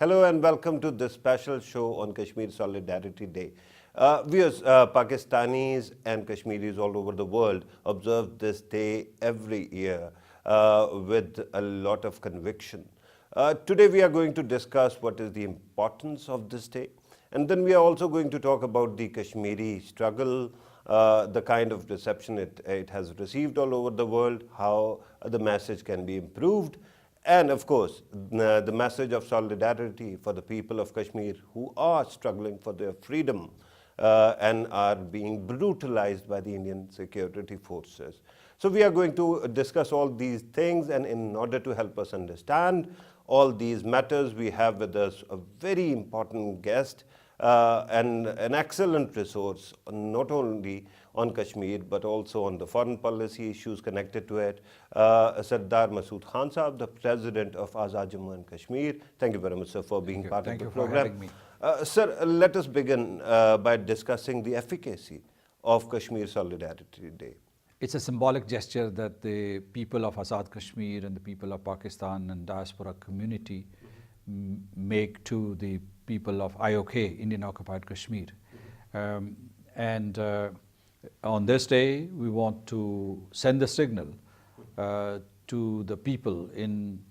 Hello and welcome to this special show on Kashmir Solidarity Day. We as Pakistanis and Kashmiris all over the world observe this day every year with a lot of conviction. Today we are going to discuss what is the importance of this day, and then we are also going to talk about the Kashmiri struggle, the kind of reception it has received all over the world, how the message can be improved, and of course, the message of solidarity for the people of Kashmir who are struggling for their freedom and are being brutalized by the Indian security forces. So we are going to discuss all these things, and in order to help us understand all these matters, we have with us a very important guest and an excellent resource, not only on Kashmir, but also on the foreign policy issues connected to it. Sardar Masood Khan Sahab, the President of Azad Jammu and Kashmir. Thank you very much, sir, for being part of the program. Sir, let us begin by discussing the efficacy of Kashmir Solidarity Day. It's a symbolic gesture that the people of Azad Kashmir and the people of Pakistan and diaspora community make to the people of IOK, Indian Occupied Kashmir. On this day, we want to send the signal to the people in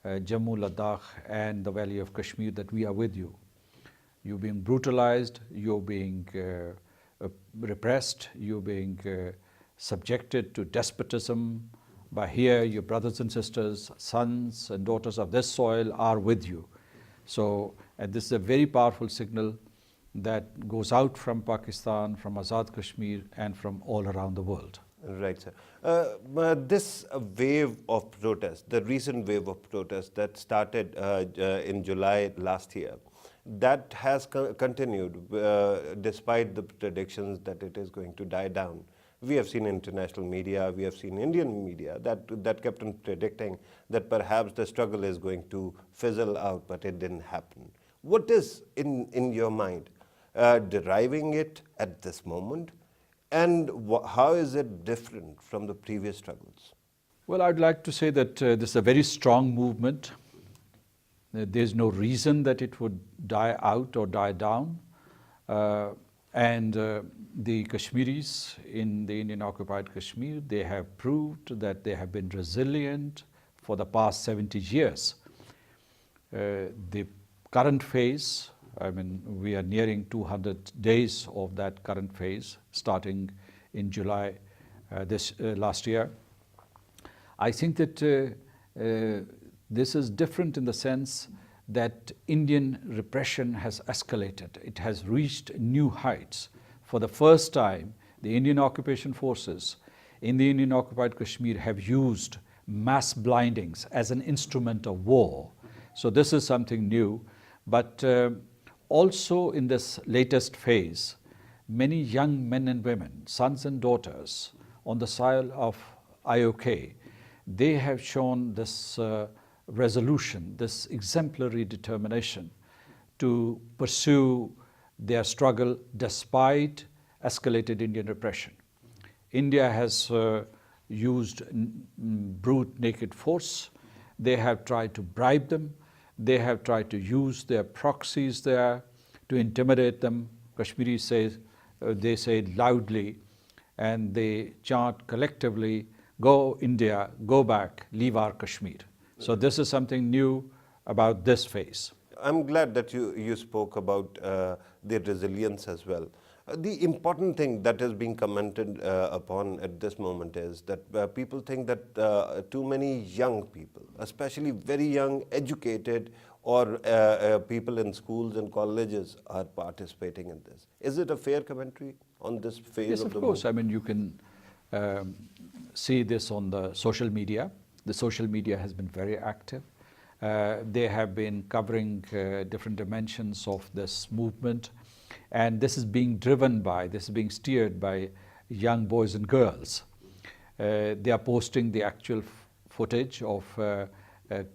Jammu, Ladakh and the Valley of Kashmir that we are with you. You're being brutalized, you're being repressed, you're being subjected to despotism. But here, your brothers and sisters, sons and daughters of this soil are with you. So, and this is a very powerful signal that goes out from Pakistan, from Azad Kashmir, and from all around the world. Right, sir. This wave of protest, the recent wave of protest that started in July last year, that has continued despite the predictions that it is going to die down. We have seen international media, we have seen Indian media that kept on predicting that perhaps the struggle is going to fizzle out, but it didn't happen. What is in your mind deriving it at this moment, and how is it different from the previous struggles? Well, I'd like to say that this is a very strong movement. There's no reason that it would die out or die down. The Kashmiris in the Indian occupied Kashmir, they have proved that they have been resilient for the past 70 years. The current phase, I mean, we are nearing 200 days of that current phase, starting in July last year. I think that this is different in the sense that Indian repression has escalated. It has reached new heights. For the first time, the Indian occupation forces in the Indian occupied Kashmir have used mass blindings as an instrument of war. So this is something new. But also in this latest phase, many young men and women, sons and daughters on the soil of IOK, they have shown this resolution, this exemplary determination to pursue their struggle despite escalated Indian repression. India has used brute naked force. They have tried to bribe them. They have tried to use their proxies there to intimidate them. Kashmiris say, they say loudly, and they chant collectively, "Go India, go back, leave our Kashmir." So this is something new about this phase. I'm glad that you spoke about their resilience as well. The important thing that is being commented upon at this moment is that people think that too many young people, especially very young, educated, or people in schools and colleges are participating in this. Is it a fair commentary on this phase of the movement? Yes, of course. I mean, you can see this on the social media. The social media has been very active. They have been covering different dimensions of this movement. And this is being driven by, this is being steered by young boys and girls. They are posting the actual footage of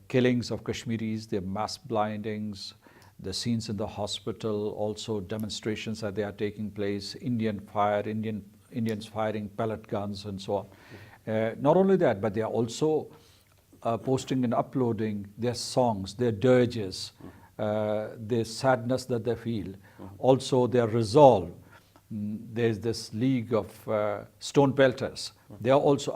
killings of Kashmiris, their mass blindings, the scenes in the hospital, also demonstrations that they are taking place, Indians firing pellet guns and so on. Not only that, but they are also posting and uploading their songs, their dirges, the sadness that they feel, also their resolve. There's this league of stone pelters. They are also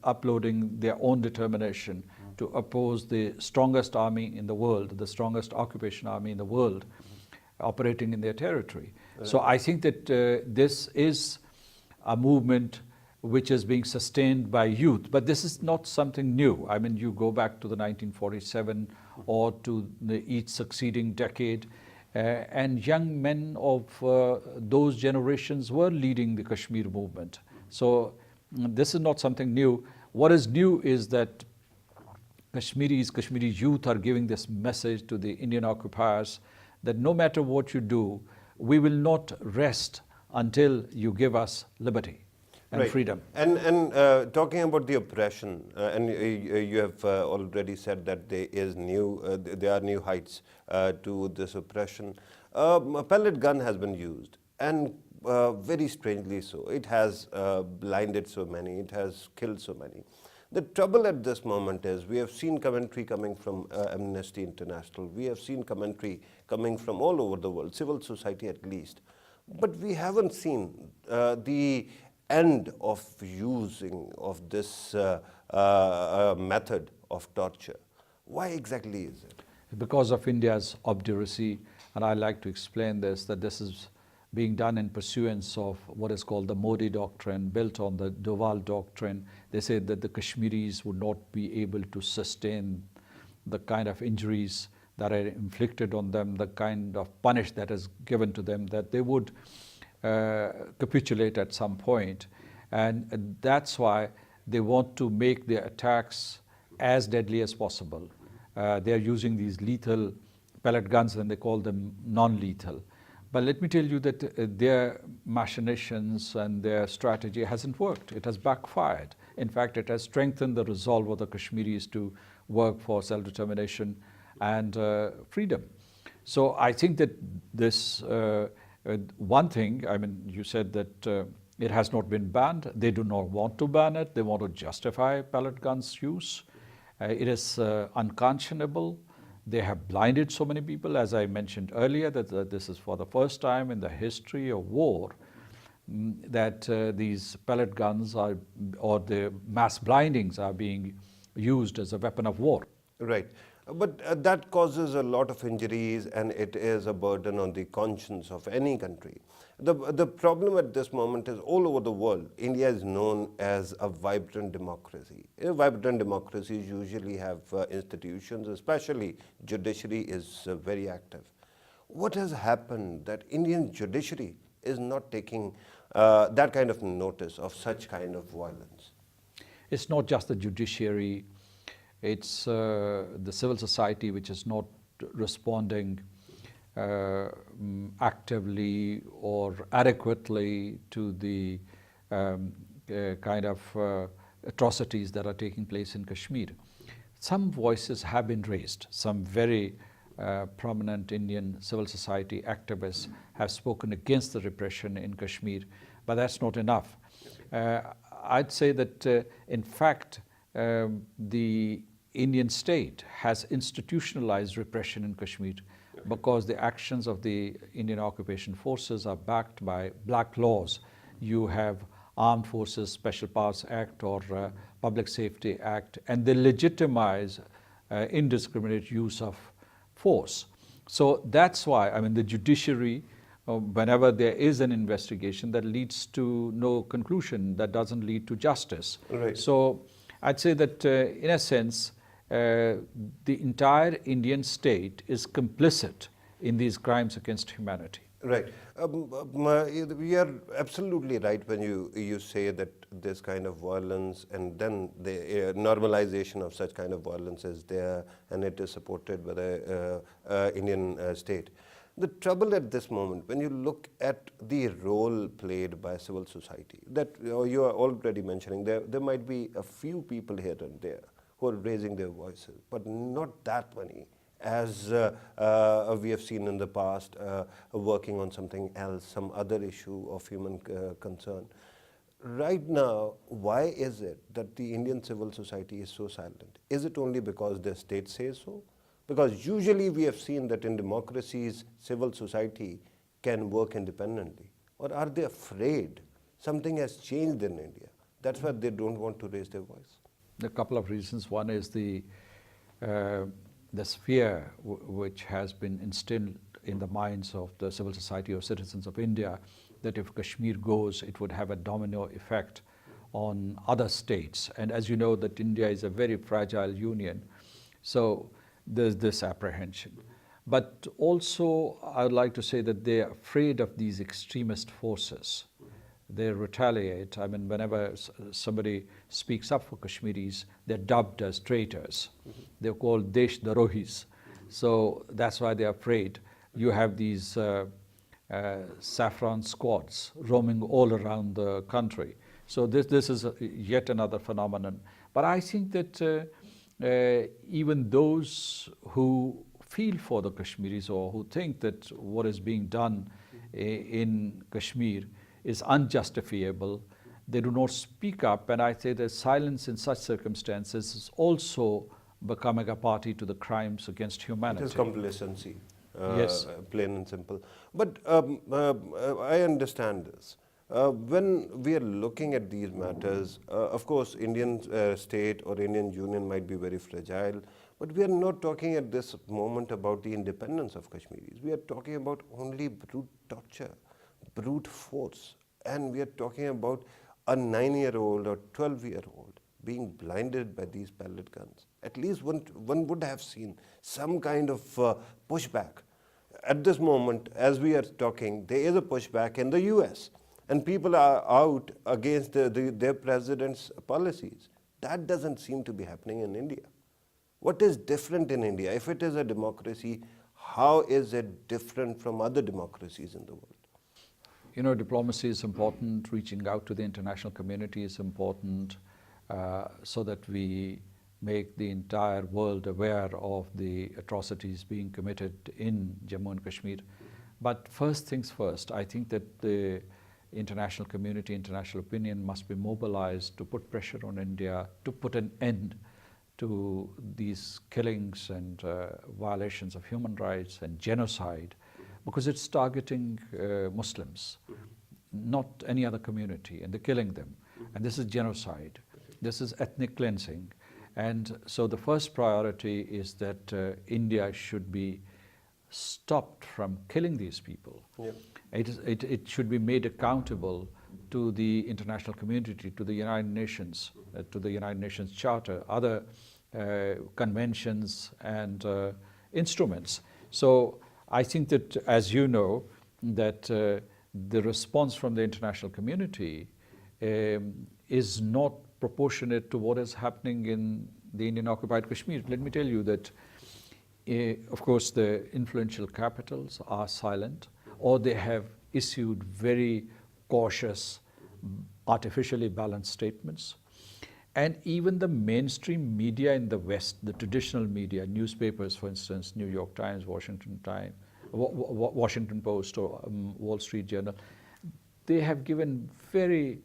uploading their own determination to oppose the strongest army in the world, the strongest occupation army in the world, operating in their territory. So I think that this is a movement which is being sustained by youth. But this is not something new. I mean, you go back to the 1947 or to each succeeding decade, and young men of those generations were leading the Kashmir movement. So this is not something new. What is new is that Kashmiri youth are giving this message to the Indian occupiers that no matter what you do, we will not rest until you give us liberty and freedom. And talking about the oppression, and you have already said that there are new heights to this oppression. A pellet gun has been used, and very strangely so. It has blinded so many, it has killed so many. The trouble at this moment is we have seen commentary coming from Amnesty International. We have seen commentary coming from all over the world, civil society at least. But we haven't seen the end of using of this method of torture. Why exactly is it? Because of India's obduracy, and I like to explain this, that this is being done in pursuance of what is called the Modi doctrine, built on the Doval doctrine. They said that the Kashmiris would not be able to sustain the kind of injuries that are inflicted on them, the kind of punish that is given to them, that they would capitulate at some point. And that's why they want to make their attacks as deadly as possible. They are using these lethal pellet guns, and they call them non-lethal. But let me tell you that their machinations and their strategy hasn't worked. It has backfired. In fact, it has strengthened the resolve of the Kashmiris to work for self-determination and freedom. So I think that this, one thing, I mean, you said that it has not been banned. They do not want to ban it. They want to justify pellet guns use. It is unconscionable. They have blinded so many people, as I mentioned earlier, that this is for the first time in the history of war that these pellet guns are, or the mass blindings are being used as a weapon of war. Right. But that causes a lot of injuries, and it is a burden on the conscience of any country. The problem at this moment is all over the world, India is known as a vibrant democracy. Vibrant democracies usually have institutions, especially judiciary is very active. What has happened that Indian judiciary is not taking that kind of notice of such kind of violence? It's not just the judiciary. It's the civil society which is not responding actively or adequately to the kind of atrocities that are taking place in Kashmir. Some voices have been raised. Some very prominent Indian civil society activists have spoken against the repression in Kashmir, but that's not enough. I'd say that, in fact, the Indian state has institutionalized repression in Kashmir because the actions of the Indian occupation forces are backed by black laws. You have Armed Forces Special Powers Act or Public Safety Act, and they legitimize indiscriminate use of force. So that's why, I mean, the judiciary, whenever there is an investigation that leads to no conclusion, that doesn't lead to justice. Right. So I'd say that in a sense, the entire Indian state is complicit in these crimes against humanity. Right. You are absolutely right when you say that this kind of violence and then the normalization of such kind of violence is there, and it is supported by the Indian state. The trouble at this moment, when you look at the role played by civil society, that you are already mentioning, there might be a few people here and there who are raising their voices, but not that many, as we have seen in the past, working on something else, some other issue of human concern. Right now, why is it that the Indian civil society is so silent? Is it only because the state says so? Because usually we have seen that in democracies, civil society can work independently. Or are they afraid something has changed in India? That's why they don't want to raise their voice. A couple of reasons. One is the fear which has been instilled in the minds of the civil society or citizens of India, that if Kashmir goes, it would have a domino effect on other states. And as you know, that India is a very fragile union, so there's this apprehension. But also, I would like to say that they are afraid of these extremist forces. They retaliate. I mean, whenever somebody speaks up for Kashmiris, they're dubbed as traitors. They're called Desh Darohis. So that's why they're afraid. You have these saffron squads roaming all around the country. So this is yet another phenomenon. But I think that even those who feel for the Kashmiris or who think that what is being done in Kashmir is unjustifiable, they do not speak up. And I say that silence in such circumstances is also becoming a party to the crimes against humanity. It is complacency, yes. Plain and simple. But I understand this. When we are looking at these matters, of course, Indian state or Indian union might be very fragile, but we are not talking at this moment about the independence of Kashmiris. We are talking about only brute torture, brute force, and we are talking about a 9-year-old or 12-year-old being blinded by these pellet guns. At least one would have seen some kind of pushback. At this moment, as we are talking, there is a pushback in the US, and people are out against their president's policies. That doesn't seem to be happening in India. What is different in India? If it is a democracy, how is it different from other democracies in the world? You know, diplomacy is important, reaching out to the international community is important, so that we make the entire world aware of the atrocities being committed in Jammu and Kashmir. But first things first, I think that the international community, international opinion must be mobilized to put pressure on India to put an end to these killings and violations of human rights and genocide, because it's targeting Muslims, not any other community, and they're killing them. And this is genocide. This is ethnic cleansing. And so the first priority is that India should be stopped from killing these people. Yeah. It should be made accountable to the international community, to the United Nations, to the United Nations Charter, other conventions and instruments. So I think that, as you know, that the response from the international community is not proportionate to what is happening in the Indian occupied Kashmir. Let me tell you that, of course, the influential capitals are silent, or they have issued very cautious, artificially balanced statements. And even the mainstream media in the West, the traditional media, newspapers, for instance, New York Times, Washington Post, or Wall Street Journal, they have given very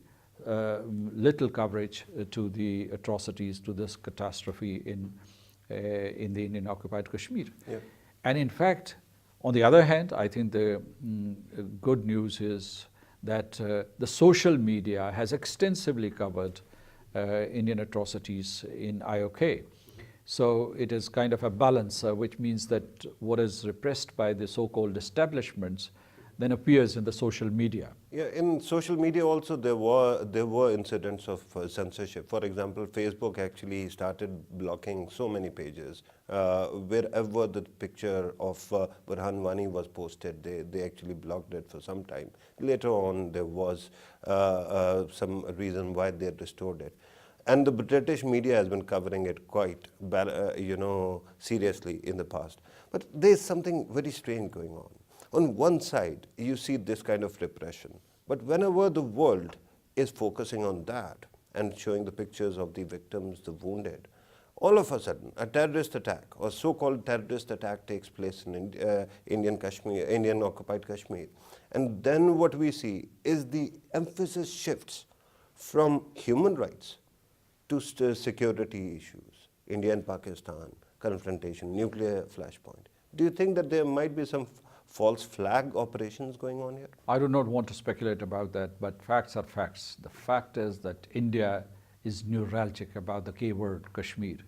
little coverage to the atrocities, to this catastrophe in the Indian occupied Kashmir. Yeah. And in fact, on the other hand, I think the good news is that the social media has extensively covered Indian atrocities in IOK. So it is kind of a balance, which means that what is repressed by the so-called establishments then appears in the social media. Yeah, in social media also there were incidents of censorship. For example, Facebook actually started blocking so many pages. Wherever the picture of Farhan Wani was posted, they actually blocked it for some time. Later on, there was some reason why they restored it. And the British media has been covering it quite, seriously in the past. But there's something very strange going on. On one side, you see this kind of repression. But whenever the world is focusing on that and showing the pictures of the victims, the wounded, all of a sudden, a terrorist attack or so-called terrorist attack takes place in Indian occupied Kashmir. And then what we see is the emphasis shifts from human rights to security issues. India and Pakistan, confrontation, nuclear flashpoint. Do you think that there might be some false flag operations going on here? I do not want to speculate about that, but facts are facts. The fact is that India is neuralgic about the K word, Kashmir.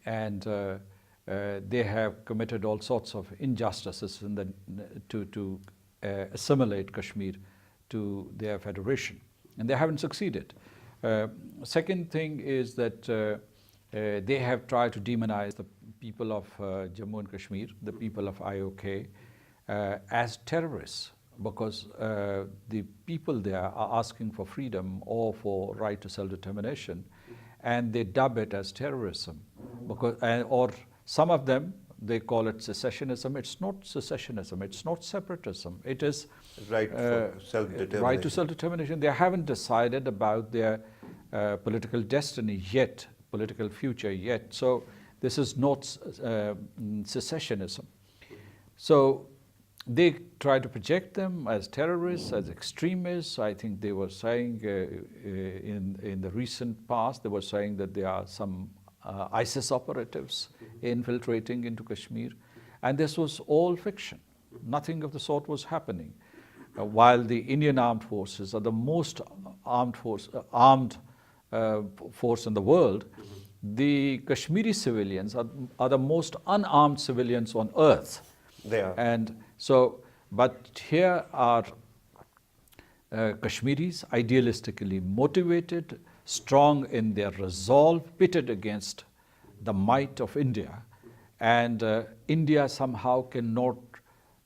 And they have committed all sorts of injustices to assimilate Kashmir to their federation, and they haven't succeeded. Second thing is that they have tried to demonize the people of Jammu and Kashmir, the people of IOK, as terrorists, because the people there are asking for freedom or for right to self-determination, and they dub it as terrorism, because or some of them, they call it secessionism. It's not secessionism, it's not separatism, it is right for self-determination. Right to self-determination. They haven't decided about their political destiny yet, political future yet. So this is not secessionism. So they try to project them as terrorists, as extremists. I think they were saying in the recent past, they were saying that there are some ISIS operatives infiltrating into Kashmir. And this was all fiction. Nothing of the sort was happening. While the Indian armed forces are the most armed force in the world, the Kashmiri civilians are the most unarmed civilians on earth. They are. And so, but here are Kashmiris idealistically motivated, strong in their resolve, pitted against the might of India. And India somehow cannot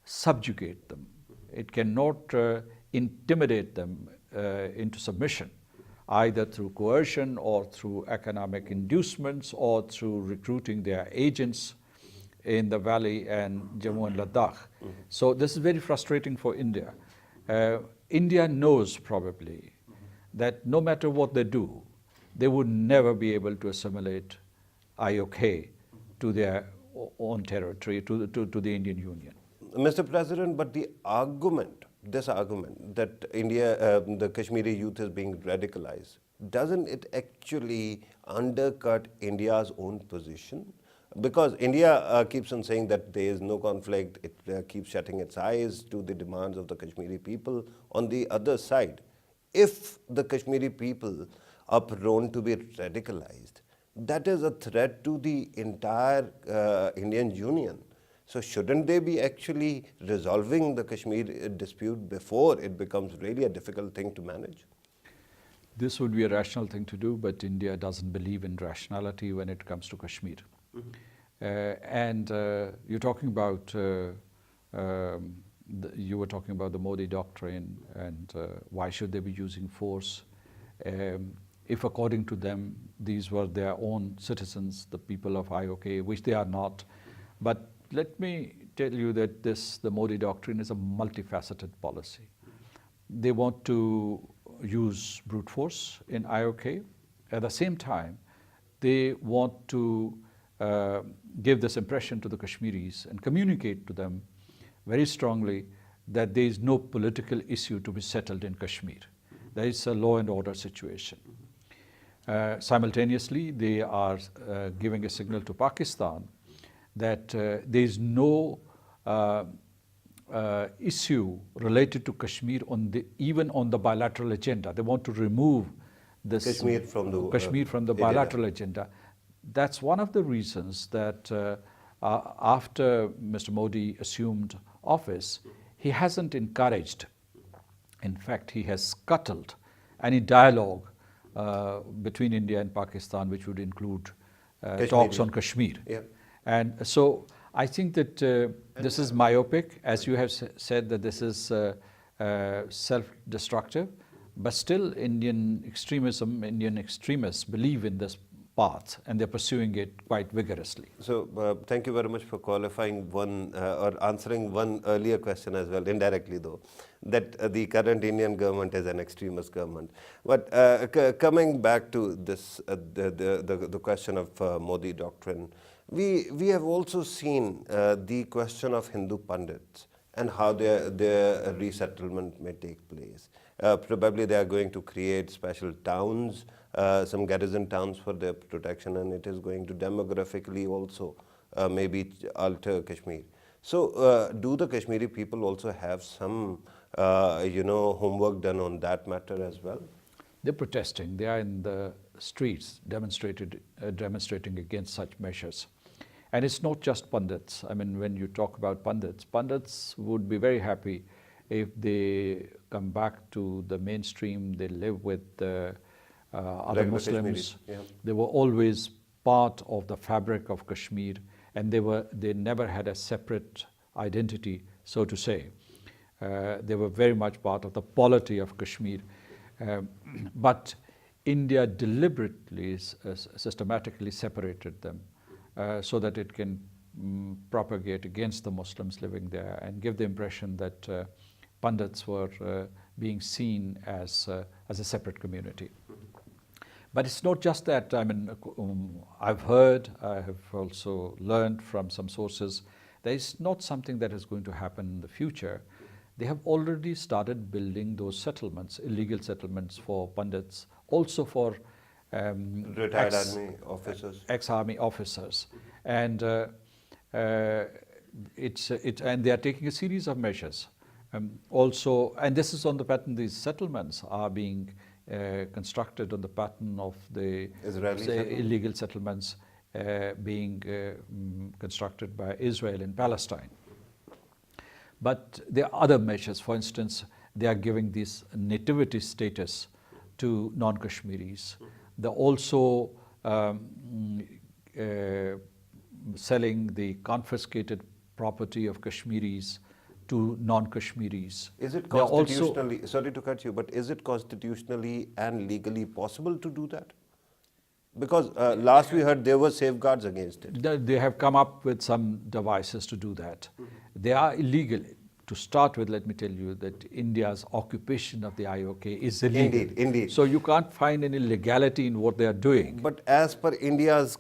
subjugate them. It cannot intimidate them into submission, either through coercion or through economic inducements or through recruiting their agents in the valley and Jammu and Ladakh. So this is very frustrating for India. India knows probably that no matter what they do, they would never be able to assimilate IOK to their own territory, to the Indian Union. Mr. President, but the argument, this argument that India, the Kashmiri youth is being radicalized, doesn't it actually undercut India's own position? Because India keeps on saying that there is no conflict, it keeps shutting its eyes to the demands of the Kashmiri people. On the other side, if the Kashmiri people are prone to be radicalized, that is a threat to the entire Indian Union. So shouldn't they be actually resolving the Kashmir dispute before it becomes really a difficult thing to manage? This would be a rational thing to do, but India doesn't believe in rationality when it comes to Kashmir. And you're talking about, you were talking about the Modi doctrine and why should they be using force? If according to them, these were their own citizens, the people of IOK, which they are not. But let me tell you that the Modi doctrine is a multifaceted policy. They want to use brute force in IOK. At the same time, they want to give this impression to the Kashmiris and communicate to them very strongly that there is no political issue to be settled in Kashmir. There is a law and order situation. Simultaneously, they are giving a signal to Pakistan that there is no issue related to Kashmir even on the bilateral agenda. They want to remove this Kashmir from the bilateral agenda. That's one of the reasons that after Mr. Modi assumed office, he hasn't encouraged, in fact, he has scuttled any dialogue between India and Pakistan, which would include talks on Kashmir. Yeah. And so I think that this is myopic, as you have said, that this is self-destructive, but still Indian extremists believe in this path and they're pursuing it quite vigorously. So thank you very much for qualifying one or answering one earlier question as well, indirectly though, that the current Indian government is an extremist government. But coming back to this, the question of Modi doctrine, we have also seen the question of Hindu Pandits and how their resettlement may take place. Probably they are going to create special towns, some garrison towns for their protection, and it is going to demographically also maybe alter Kashmir. So do the Kashmiri people also have some homework done on that matter as well? They're protesting. They are in the streets demonstrating against such measures. And it's not just pundits. I mean, when you talk about pundits, pundits would be very happy if they come back to the mainstream, they live with other Regular Muslims. Kashmiris, yeah. They were always part of the fabric of Kashmir, and they never had a separate identity, so to say. They were very much part of the polity of Kashmir. But India deliberately, systematically separated them so that it can propagate against the Muslims living there and give the impression that pundits were being seen as a separate community. But it's not just that. I mean, I have also learned from some sources, that it's not something that is going to happen in the future. They have already started building those settlements, illegal settlements for pundits, also for Retired army officers. ex-army officers, and and they are taking a series of measures. Also, and this is on the pattern. These settlements are being constructed on the pattern of the Israeli illegal settlements being constructed by Israel in Palestine. But there are other measures. For instance, they are giving this nativity status to non-Kashmiris. They're also selling the confiscated property of Kashmiris to non-Kashmiris. Is it They are also- constitutionally, sorry to cut you, but is it constitutionally and legally possible to do that? Because last we heard there were safeguards against it. They have come up with some devices to do that. They are illegal. To start with, let me tell you that India's occupation of the IOK is illegal. Indeed. So you can't find any legality in what they are doing. But as per India's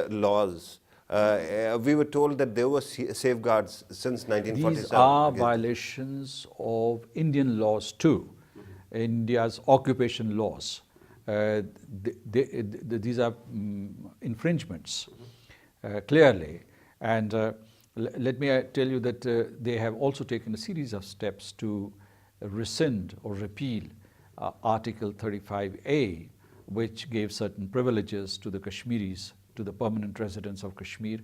laws, we were told that there were safeguards since 1947. These are against- violations of Indian laws too, India's occupation laws. These are infringements, clearly. And let me tell you that they have also taken a series of steps to rescind or repeal Article 35A, which gave certain privileges to the Kashmiris, to the permanent residents of Kashmir,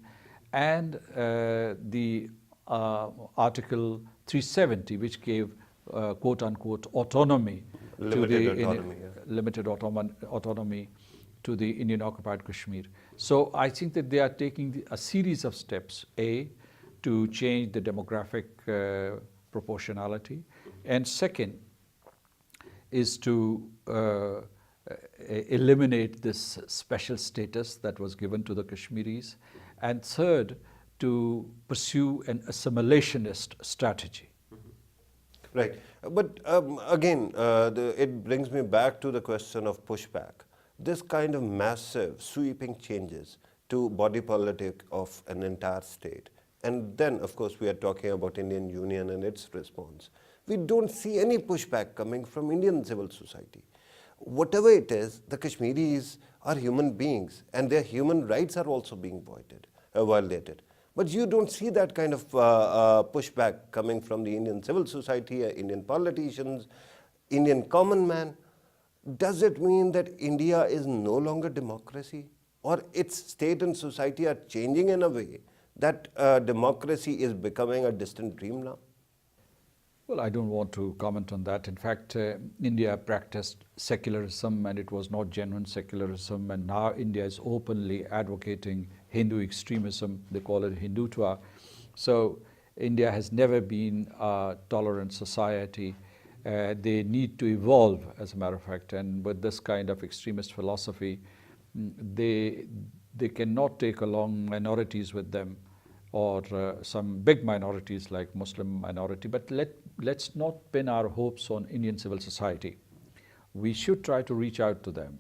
and the Article 370, which gave quote-unquote autonomy limited autonomy to the Indian occupied Kashmir. So I think that they are taking a series of steps, to change the demographic proportionality, and second is to eliminate this special status that was given to the Kashmiris, and third, to pursue an assimilationist strategy. Right. But again, it brings me back to the question of pushback. This kind of massive, sweeping changes to body politic of an entire state. And then, of course, we are talking about Indian Union and its response. We don't see any pushback coming from Indian civil society. Whatever it is, the Kashmiris are human beings, and their human rights are also being violated. But you don't see that kind of pushback coming from the Indian civil society, Indian politicians, Indian common man. Does it mean that India is no longer democracy? Or its state and society are changing in a way that democracy is becoming a distant dream now? Well, I don't want to comment on that. In fact, India practiced secularism, and it was not genuine secularism, and now India is openly advocating Hindu extremism. They call it Hindutva. So India has never been a tolerant society. They need to evolve, as a matter of fact, and with this kind of extremist philosophy, they cannot take along minorities with them, or some big minorities like Muslim minority. But let's not pin our hopes on Indian civil society. We should try to reach out to them,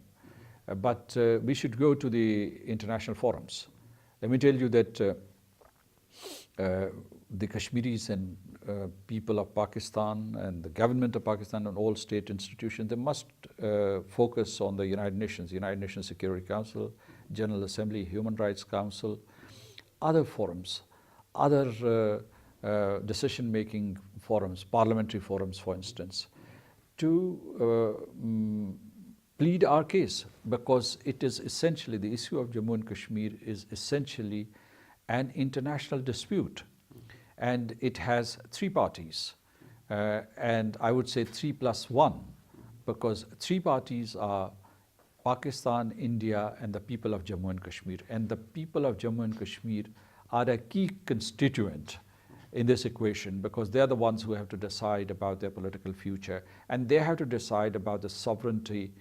but we should go to the international forums. Let me tell you that the Kashmiris and people of Pakistan and the government of Pakistan and all state institutions, they must focus on the United Nations Security Council, General Assembly, Human Rights Council, other forums, other decision-making forums, parliamentary forums, for instance, to plead our case, because it is essentially, the issue of Jammu and Kashmir is essentially an international dispute. And it has three parties, and I would say 3+1, because three parties are Pakistan, India, and the people of Jammu and Kashmir. And the people of Jammu and Kashmir are a key constituent in this equation, because they're the ones who have to decide about their political future, and they have to decide about the sovereignty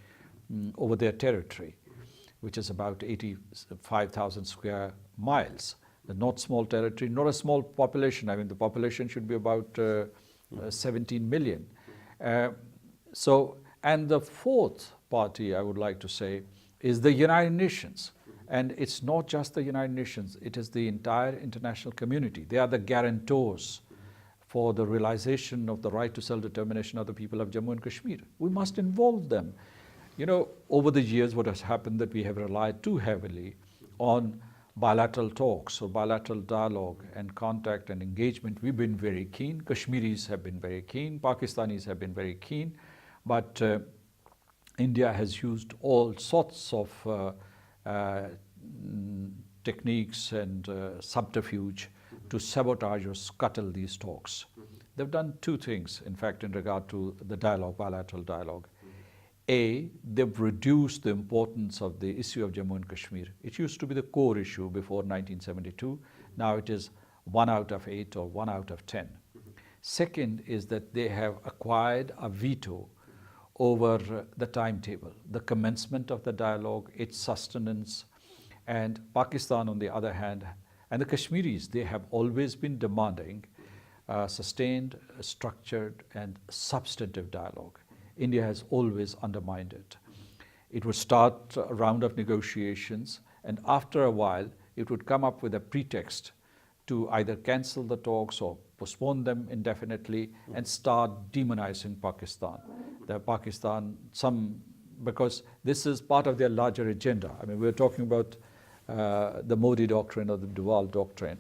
over their territory, which is about 85,000 square miles. Not small territory, not a small population. I mean, the population should be about 17 million. And the fourth party, I would like to say, is the United Nations. And it's not just the United Nations, it is the entire international community. They are the guarantors for the realization of the right to self-determination of the people of Jammu and Kashmir. We must involve them. You know, over the years, what has happened that we have relied too heavily on bilateral talks or bilateral dialogue and contact and engagement. We've been very keen. Kashmiris have been very keen. Pakistanis have been very keen. But India has used all sorts of techniques and subterfuge to sabotage or scuttle these talks. They've done two things, in fact, in regard to the dialogue, bilateral dialogue. A, they've reduced the importance of the issue of Jammu and Kashmir. It used to be the core issue before 1972. Now it is 1 out of 8 or 1 out of 10. Second is that they have acquired a veto over the timetable, the commencement of the dialogue, its sustenance. And Pakistan, on the other hand, and the Kashmiris, they have always been demanding sustained, structured, and substantive dialogue. India has always undermined it. It would start a round of negotiations, and after a while, it would come up with a pretext to either cancel the talks or postpone them indefinitely and start demonizing Pakistan. Because this is part of their larger agenda. I mean, we're talking about the Modi doctrine or the Duval doctrine.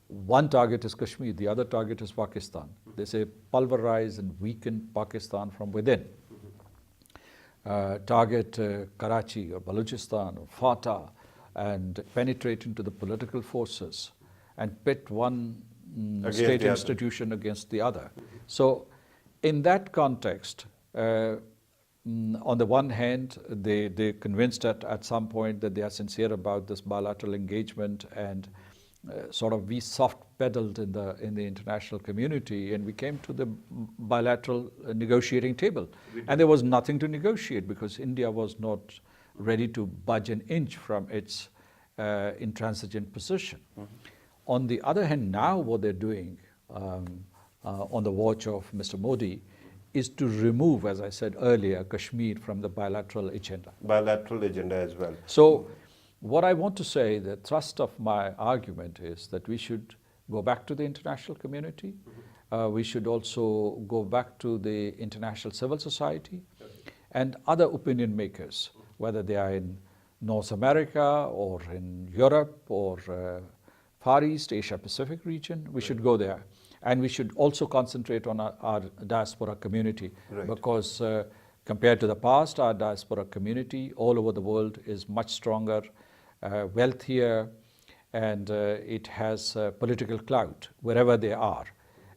One target is Kashmir, the other target is Pakistan. They say pulverize and weaken Pakistan from within. Target Karachi or Balochistan or Fatah and penetrate into the political forces and pit one state institution against the other. So in that context, on the one hand, they convinced at some point that they are sincere about this bilateral engagement, and sort of we soft pedaled in the international community, and we came to the bilateral negotiating table. And there was nothing to negotiate because India was not ready to budge an inch from its intransigent position. On the other hand, now what they're doing on the watch of Mr. Modi is to remove, as I said earlier, Kashmir from the bilateral agenda. Bilateral agenda as well. So what I want to say, the thrust of my argument is that we should go back to the international community. We should also go back to the international civil society and other opinion makers, whether they are in North America or in Europe or Far East, Asia Pacific region. We should go there. And we should also concentrate on our diaspora community, because compared to the past, our diaspora community all over the world is much stronger, wealthier, and it has political clout wherever they are.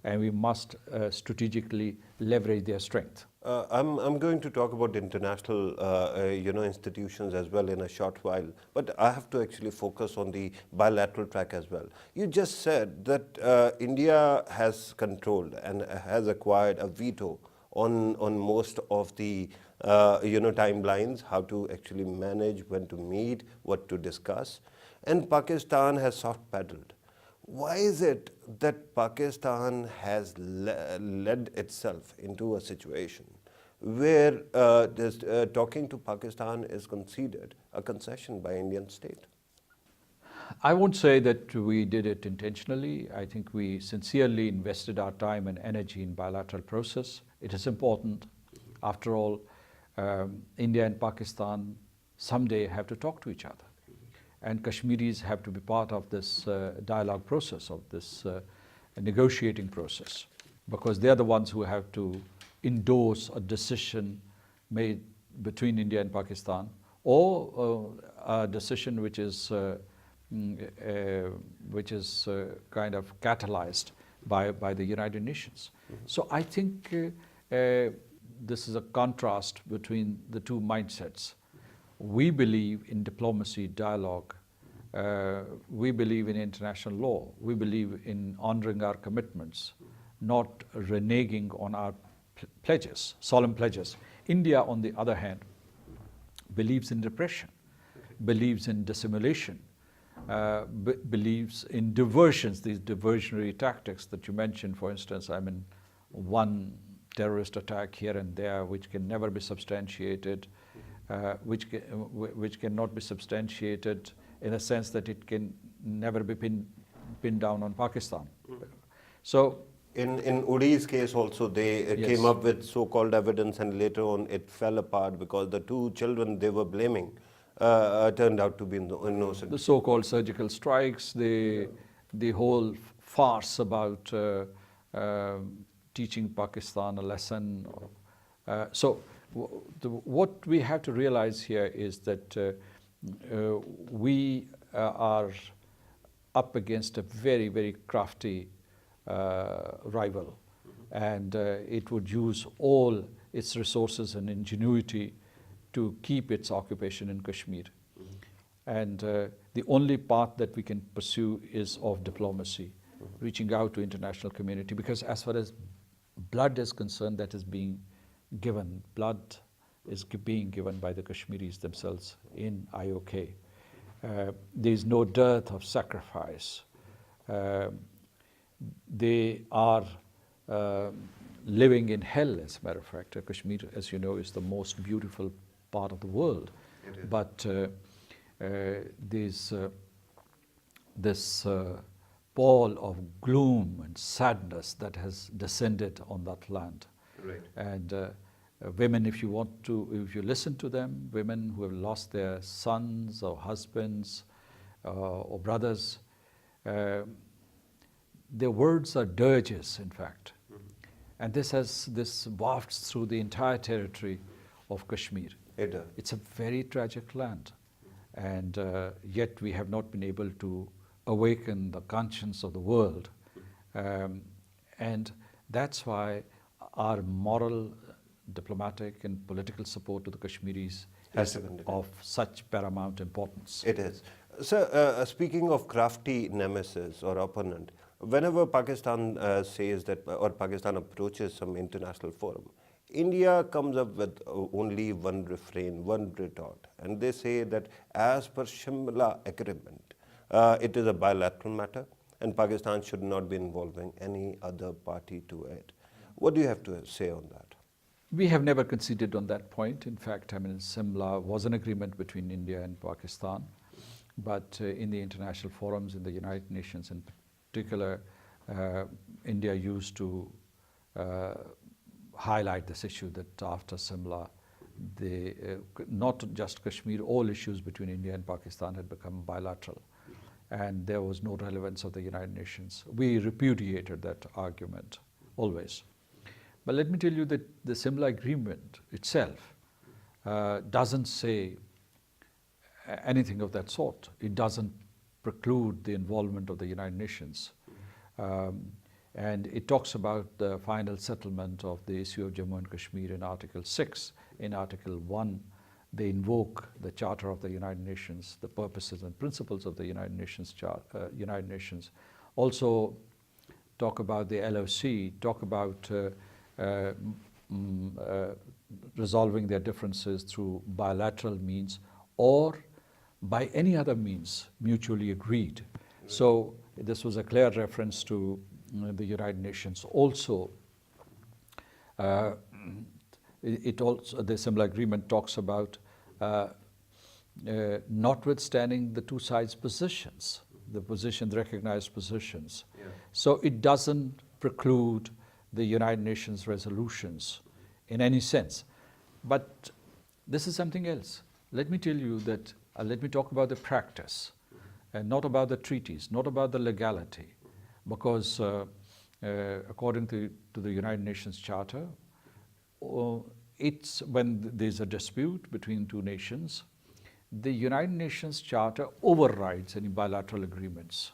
And we must strategically leverage their strength. I'm going to talk about international institutions as well in a short while, but I have to actually focus on the bilateral track as well. You just said that India has controlled and has acquired a veto on most of the timelines, how to actually manage, when to meet, what to discuss, and Pakistan has soft pedaled. Why is it that Pakistan has led itself into a situation where talking to Pakistan is considered a concession by Indian state? I won't say that we did it intentionally. I think we sincerely invested our time and energy in bilateral process. It is important. After all, India and Pakistan someday have to talk to each other. And Kashmiris have to be part of this dialogue process, of this negotiating process, because they're the ones who have to endorse a decision made between India and Pakistan, or a decision which is kind of catalyzed by the United Nations. So I think this is a contrast between the two mindsets. We believe in diplomacy, dialogue. We believe in international law. We believe in honoring our commitments, not reneging on our pledges, solemn pledges. India, on the other hand, believes in repression, believes in dissimulation, believes in diversions, these diversionary tactics that you mentioned. For instance, I mean, one terrorist attack here and there, which can never be substantiated, which cannot be substantiated in a sense that it can never be pinned down on Pakistan. So in Udi's case also, they came up with so-called evidence, and later on it fell apart because the two children they were blaming turned out to be innocent. The so-called surgical strikes, the whole farce about teaching Pakistan a lesson. So what we have to realize here is that we are up against a very, very crafty rival, and it would use all its resources and ingenuity to keep its occupation in Kashmir. And the only path that we can pursue is of diplomacy, reaching out to international community, because as far as blood is concerned, that is being given. Blood is being given by the Kashmiris themselves in IOK. There is no dearth of sacrifice. They are living in hell, as a matter of fact. Kashmir, as you know, is the most beautiful part of the world. But there's this pall of gloom and sadness that has descended on that land. Right. And women, if you listen to them, women who have lost their sons or husbands or brothers, their words are dirges, in fact. And this wafts through the entire territory of Kashmir. It's a very tragic land. And yet we have not been able to awaken the conscience of the world. And that's why our moral, diplomatic and political support to the Kashmiris is of such paramount importance. It is. So, speaking of crafty nemesis or opponent, whenever Pakistan says that, or Pakistan approaches some international forum, India comes up with only one refrain, one retort, and they say that as per Shimla Agreement, it is a bilateral matter and Pakistan should not be involving any other party to it. What do you have to say on that? We have never conceded on that point. In fact, I mean, Shimla was an agreement between India and Pakistan, but in the international forums, in the United Nations in particular, India used to highlight this issue that after Shimla, not just Kashmir, all issues between India and Pakistan had become bilateral, and there was no relevance of the United Nations. We repudiated that argument always. But let me tell you that the Shimla Agreement itself doesn't say anything of that sort. It doesn't preclude the involvement of the United Nations. And it talks about the final settlement of the issue of Jammu and Kashmir in Article 6. In Article 1, they invoke the Charter of the United Nations, the purposes and principles of the United Nations. Also talk about the LOC, talk about resolving their differences through bilateral means or by any other means mutually agreed. So this was a clear reference to the United Nations. Also, the Shimla Agreement talks about notwithstanding the two sides' positions, the recognized positions. So it doesn't preclude the United Nations resolutions in any sense. But this is something else. Let me tell you that, let me talk about the practice, and not about the treaties, not about the legality, because according to the United Nations Charter, it's when there's a dispute between two nations, the United Nations Charter overrides any bilateral agreements.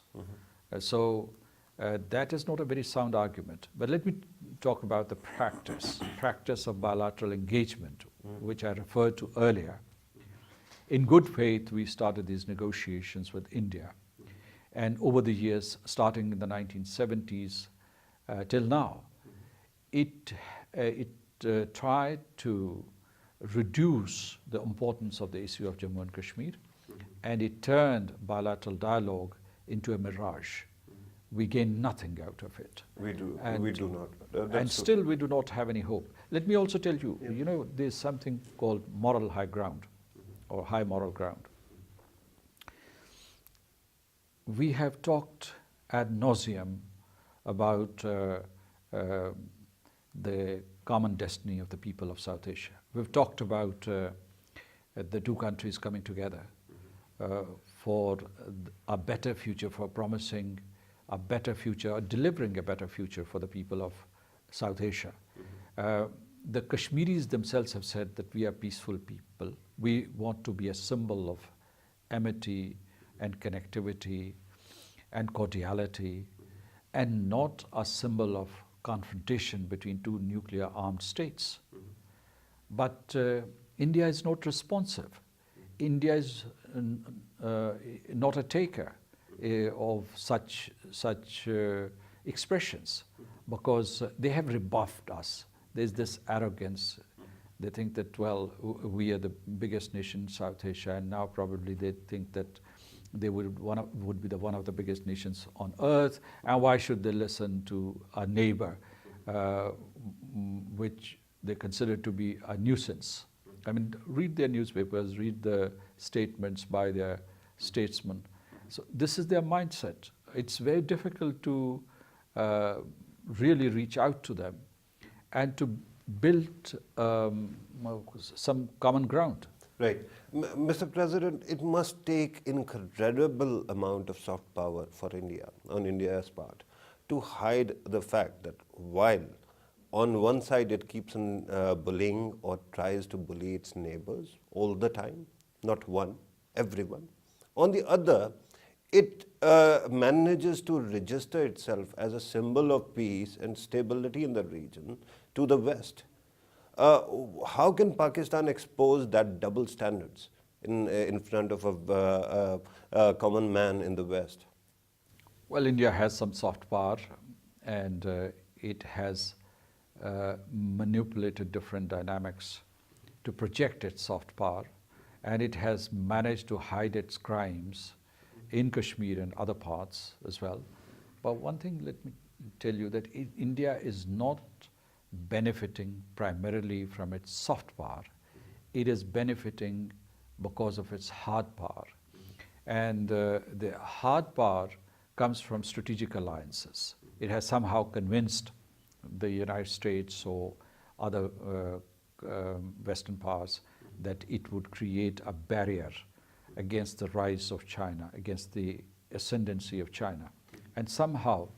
So that is not a very sound argument. But let me talk about the practice of bilateral engagement, which I referred to earlier. In good faith, we started these negotiations with India. And over the years, starting in the 1970s till now, it tried to reduce the importance of the issue of Jammu and Kashmir, and it turned bilateral dialogue into a mirage. We gain nothing out of it. We do not. And still we do not have any hope. Let me also tell you, you know, there's something called moral high ground, or high moral ground. We have talked ad nauseum about the common destiny of the people of South Asia. We've talked about the two countries coming together for a better future, for promising a better future, or delivering a better future for the people of South Asia. The Kashmiris themselves have said that we are peaceful people. We want to be a symbol of amity and connectivity and cordiality, and not a symbol of confrontation between two nuclear armed states. But India is not responsive. India is not a taker of such expressions, because they have rebuffed us. There's this arrogance. They think that, well, we are the biggest nation in South Asia, and now probably they think that they would be one of the biggest nations on earth, and why should they listen to a neighbor which they consider to be a nuisance? I mean, read their newspapers, read the statements by their statesmen. So this is their mindset. It's very difficult to really reach out to them and to build some common ground. Right. Mr. President, it must take incredible amount of soft power for India, on India's part, to hide the fact that while on one side it keeps on bullying or tries to bully its neighbors all the time, not one, everyone. On the other, it manages to register itself as a symbol of peace and stability in the region to the West. How can Pakistan expose that double standards in front of a common man in the West? Well, India has some soft power, and it has manipulated different dynamics to project its soft power, and it has managed to hide its crimes in Kashmir and other parts as well. But one thing, let me tell you, that India is not benefiting primarily from its soft power. It is benefiting because of its hard power. And the hard power comes from strategic alliances. It has somehow convinced the United States or other Western powers that it would create a barrier against the rise of China, against the ascendancy of China. And somehow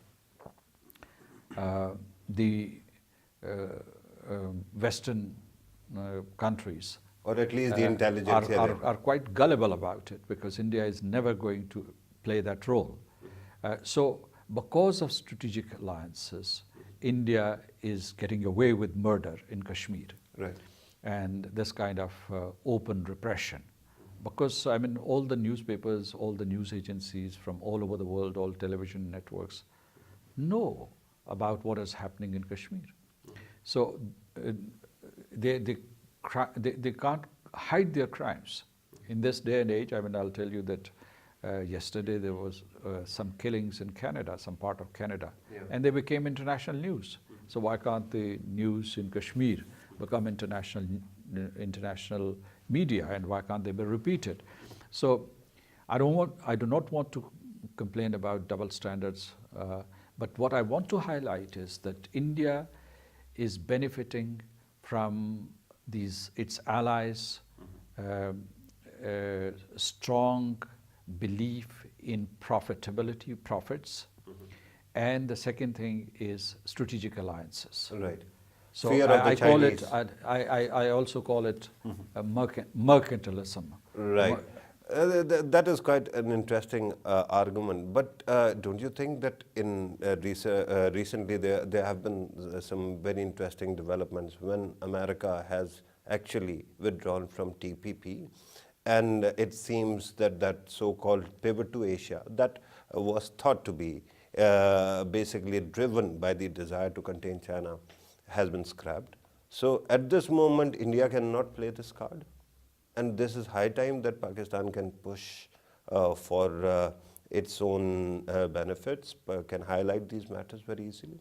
the Western countries, or at least the intelligence are quite gullible about it, because India is never going to play that role. So because of strategic alliances, India is getting away with murder in Kashmir. Right. And this kind of open repression. Because, I mean, all the newspapers, all the news agencies from all over the world, all television networks know about what is happening in Kashmir. So they can't hide their crimes. In this day and age, I mean, I'll tell you that yesterday there was some killings in Canada, some part of Canada, and they became international news. So why can't the news in Kashmir become international media, and why can't they be repeated? So I do not want to complain about double standards, but what I want to highlight is that India is benefiting from its allies' strong belief in profits, and the second thing is strategic alliances. Right. So Fear of the I call it, Chinese. I also call it mercantilism. Right. That is quite an interesting argument. But don't you think that in recently there have been some very interesting developments when America has actually withdrawn from TPP, and it seems that that so-called pivot to Asia that was thought to be basically driven by the desire to contain China has been scrapped. So at this moment, India cannot play this card. And this is high time that Pakistan can push for its own benefits, can highlight these matters very easily.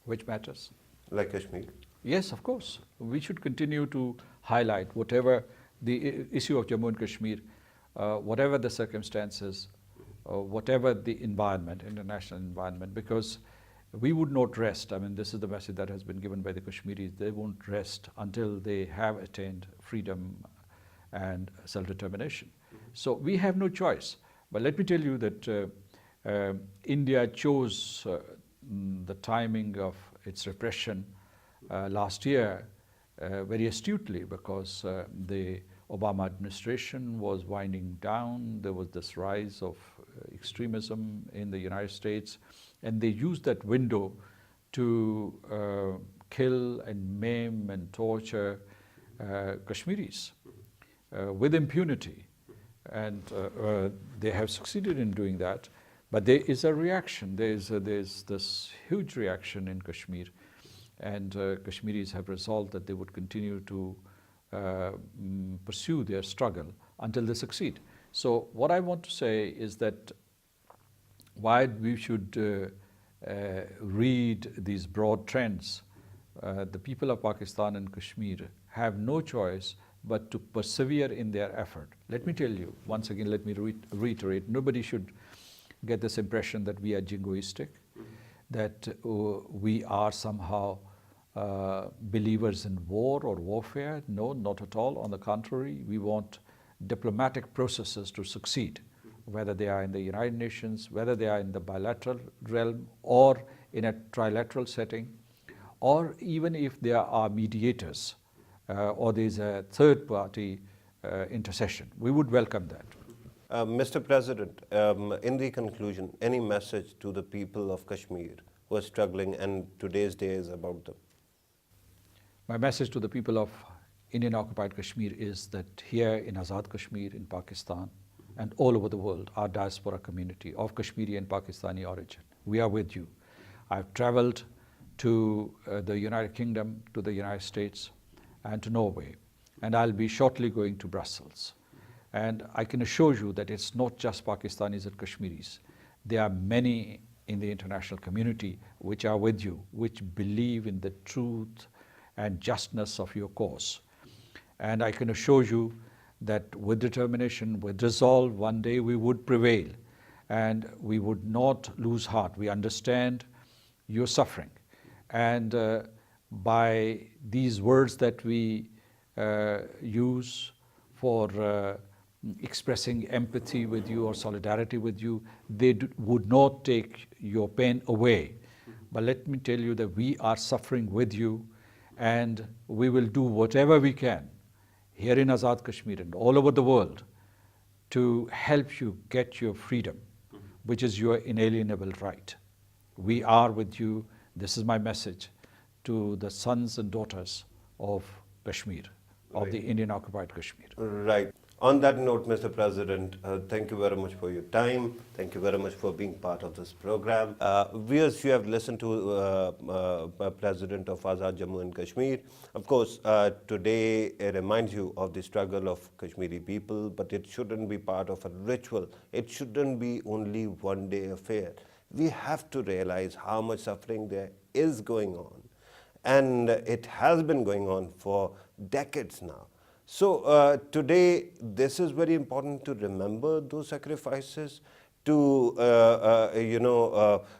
Which matters? Like Kashmir. Yes, of course. We should continue to highlight whatever the issue of Jammu and Kashmir, whatever the circumstances, whatever the environment, international environment, because we would not rest. I mean, this is the message that has been given by the Kashmiris. They won't rest until they have attained freedom and self-determination. So we have no choice. But let me tell you that India chose the timing of its repression last year very astutely, because the Obama administration was winding down. There was this rise of extremism in the United States, and they used that window to kill and maim and torture Kashmiris with impunity. And they have succeeded in doing that. But there is a reaction. There's this huge reaction in Kashmir. And Kashmiris have resolved that they would continue to pursue their struggle until they succeed. So what I want to say is that while we should read these broad trends, the people of Pakistan and Kashmir have no choice but to persevere in their effort. Let me tell you, once again, let me reiterate, nobody should get this impression that we are jingoistic, that we are somehow believers in war or warfare. No, not at all. On the contrary, we want diplomatic processes to succeed, whether they are in the United Nations, whether they are in the bilateral realm or in a trilateral setting, or even if there are mediators or there is a third-party intercession. We would welcome that. Mr. President, in the conclusion, any message to the people of Kashmir who are struggling, and today's day is about them? My message to the people of Indian occupied Kashmir is that here in Azad Kashmir, in Pakistan, and all over the world, our diaspora community of Kashmiri and Pakistani origin, we are with you. I've traveled to the United Kingdom, to the United States, and to Norway, and I'll be shortly going to Brussels. And I can assure you that it's not just Pakistanis and Kashmiris. There are many in the international community which are with you, which believe in the truth and justness of your cause. And I can assure you that with determination, with resolve, one day we would prevail and we would not lose heart. We understand your suffering. And by these words that we use for expressing empathy with you or solidarity with you, they would not take your pain away. But let me tell you that we are suffering with you, and we will do whatever we can here in Azad Kashmir and all over the world to help you get your freedom, which is your inalienable right. We are with you. This is my message to the sons and daughters of Kashmir, of the Indian occupied Kashmir. Right. On that note, Mr. President, thank you very much for your time. Thank you very much for being part of this program. Viewers, you have listened to President of Azad Jammu and Kashmir. Of course, today it reminds you of the struggle of Kashmiri people, but it shouldn't be part of a ritual. It shouldn't be only one-day affair. We have to realize how much suffering there is going on. And it has been going on for decades now. So today, this is very important to remember those sacrifices, to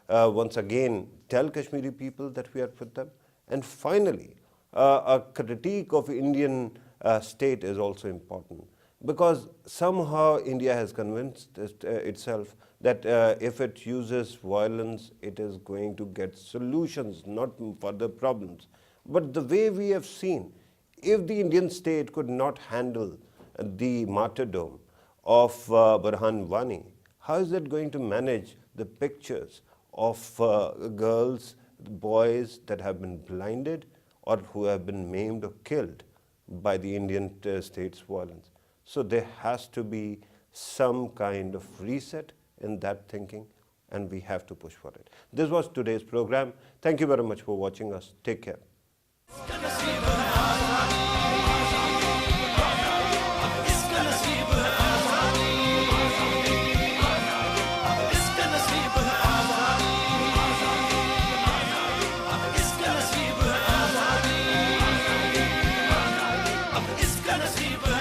once again tell Kashmiri people that we are with them. And finally, a critique of Indian state is also important, because somehow India has convinced itself that if it uses violence, it is going to get solutions, not further problems. But the way we have seen, if the Indian state could not handle the martyrdom of Burhan Wani, how is it going to manage the pictures of girls, boys that have been blinded or who have been maimed or killed by the Indian state's violence? So there has to be some kind of reset in that thinking, and we have to push for it. This was today's program. Thank you very much for watching us. Take care. It's gonna see